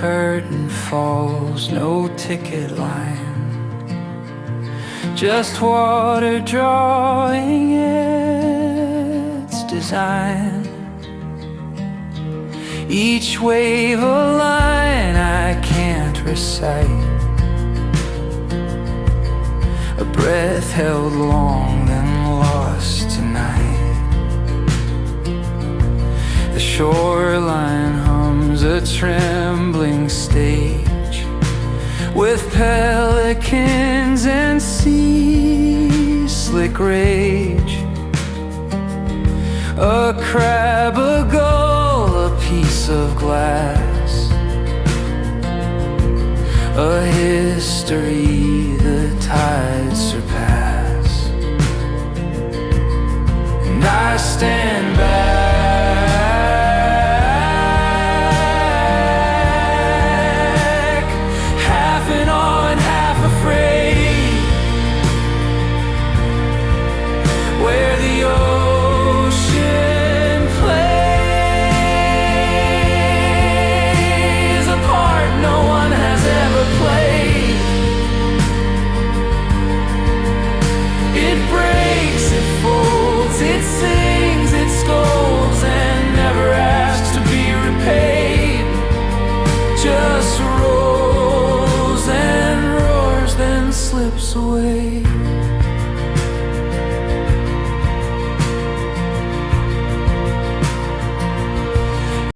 curtain falls, no ticket line, just water drawing its design. Each wave a line I can't recite, a breath held long then lost tonight. The shoreline hums a trembling stage, with pelicans and sea slick rage. A crab, a gull, a piece of glass, a history